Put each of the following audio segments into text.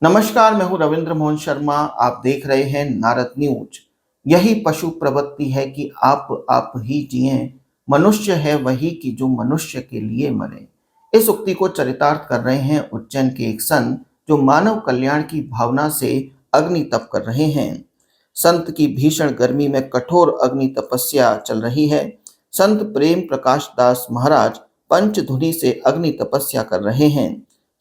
नमस्कार, मैं हूं रविंद्र मोहन शर्मा। आप देख रहे हैं नारद न्यूज। यही पशु प्रवृत्ति है कि आप ही जिए, मनुष्य है वही कि जो मनुष्य के लिए मरे। इस उक्ति को चरितार्थ कर रहे हैं उज्जैन के एक संत जो मानव कल्याण की भावना से अग्नि तप कर रहे हैं। संत की भीषण गर्मी में कठोर अग्नि तपस्या चल रही है। संत प्रेम प्रकाश दास महाराज पंचधुनी से अग्नि तपस्या कर रहे हैं।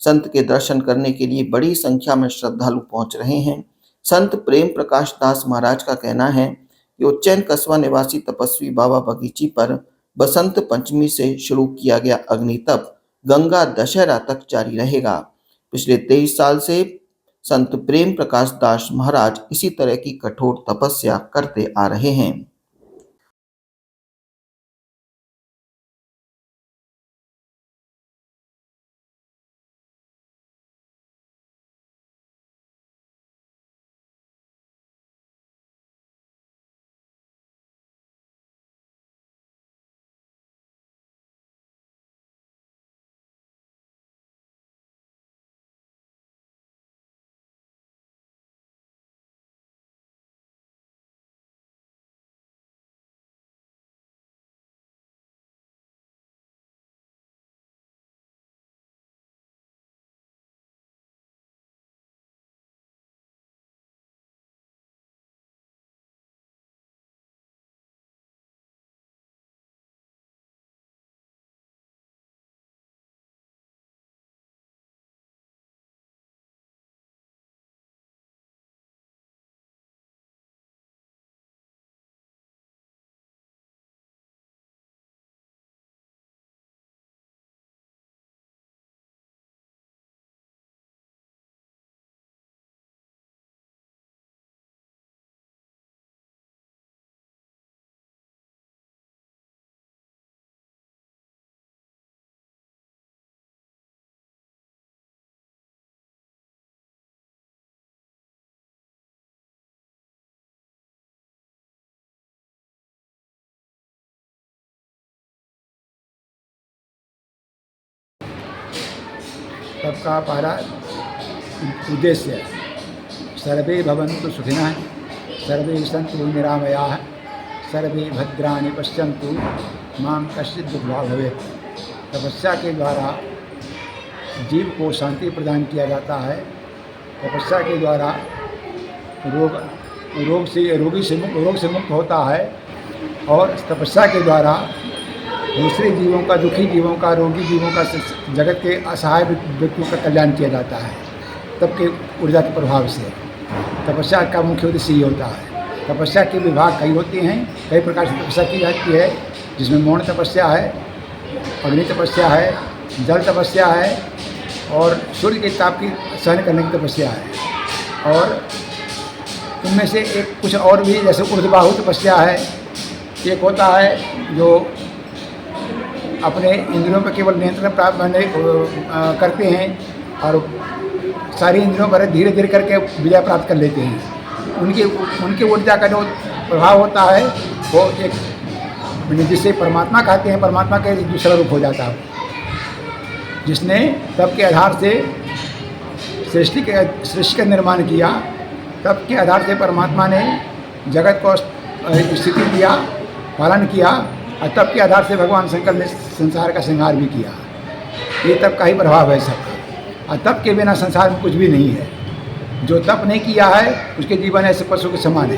संत के दर्शन करने के लिए बड़ी संख्या में श्रद्धालु पहुंच रहे हैं। संत प्रेम प्रकाश दास महाराज का कहना है कि उज्जैन कस्बा निवासी तपस्वी बाबा बगीची पर बसंत पंचमी से शुरू किया गया अग्नि तप गंगा दशहरा तक जारी रहेगा। पिछले 23 साल से संत प्रेम प्रकाश दास महाराज इसी तरह की कठोर तपस्या करते आ रहे हैं। सबका पहला उद्देश्य सर्वे भवन्तु सुखिनः, सर्वे सन्तु निरामयाः, सर्वे भद्राणि पश्यन्तु मां कश्चित् दुर्भाग् भवेत्। तपस्या के द्वारा जीव को शांति प्रदान किया जाता है। तपस्या के द्वारा रोग से मुक्त होता है और तपस्या के द्वारा दूसरे जीवों का, दुखी जीवों का, रोगी जीवों का, जगत के असहाय व्यक्तियों का कल्याण किया जाता है तप के ऊर्जा के प्रभाव से। तपस्या का मुख्य उद्देश्य ये होता है। तपस्या के विभाग कई होते हैं, कई प्रकार से तपस्या की जाती है, जिसमें मौन तपस्या है, अग्नि तपस्या है, जल तपस्या है और सूर्य के ताप की सहन करने की तपस्या है। और उनमें से एक कुछ और भी, जैसे ऊर्ध्वबाहु तपस्या है। एक होता है जो अपने इंद्रियों पर केवल नियंत्रण प्राप्त करते हैं और सारी इंद्रियों पर धीरे धीरे करके विजय प्राप्त कर लेते हैं। उनकी ऊर्जा का जो प्रभाव होता है वो एक, जिसे परमात्मा कहते हैं, परमात्मा का दूसरा रूप हो जाता है, जिसने तप के आधार से सृष्टि का निर्माण किया। तप के आधार से परमात्मा ने जगत को स्थिति दिया, पालन किया और तप के आधार से भगवान शंकर ने संसार का संहार भी किया। ये तप का ही प्रभाव है सबका। और तप के बिना संसार में कुछ भी नहीं है। जो तप नहीं किया है उसके जीवन ऐसे पशु के समान है।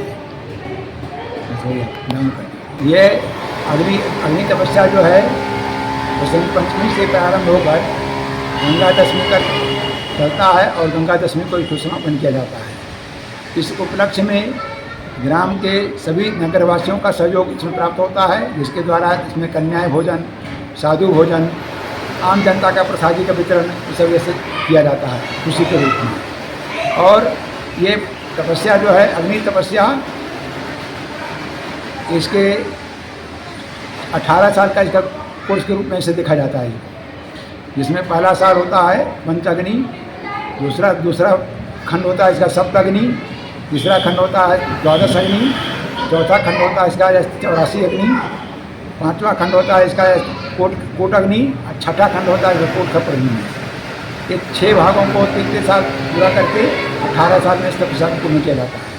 ये अग्नि तपस्या जो है बसंत पंचमी से प्रारंभ होकर गंगा दशमी तक चलता है और गंगा दशमी को इसको समापन किया जाता है। इस उपलक्ष्य में ग्राम के सभी नगरवासियों का सहयोग इसमें प्राप्त होता है, जिसके द्वारा इसमें कन्याएं भोजन, साधु भोजन, आम जनता का प्रसादी का वितरण इस सब से किया जाता है खुशी के रूप में। और ये तपस्या जो है अग्नि तपस्या, इसके 18 साल का इसका कोर्स के रूप में इसे देखा जाता है, जिसमें पहला साल होता है पंचाग्नि, दूसरा खंड होता है इसका सप्ताग्नि, तीसरा खंड होता है द्वादश अग्नि, चौथा खंड होता है इसका 84 अग्नि, पांचवा खंड होता है इसका कोट अग्नि, छठा खंड होता है कोट खप्र अग्नि। ये 6 भागों को 3-3 साल पूरा करके 18 साल में इस तपस्या को पूर्ण किया जाता है।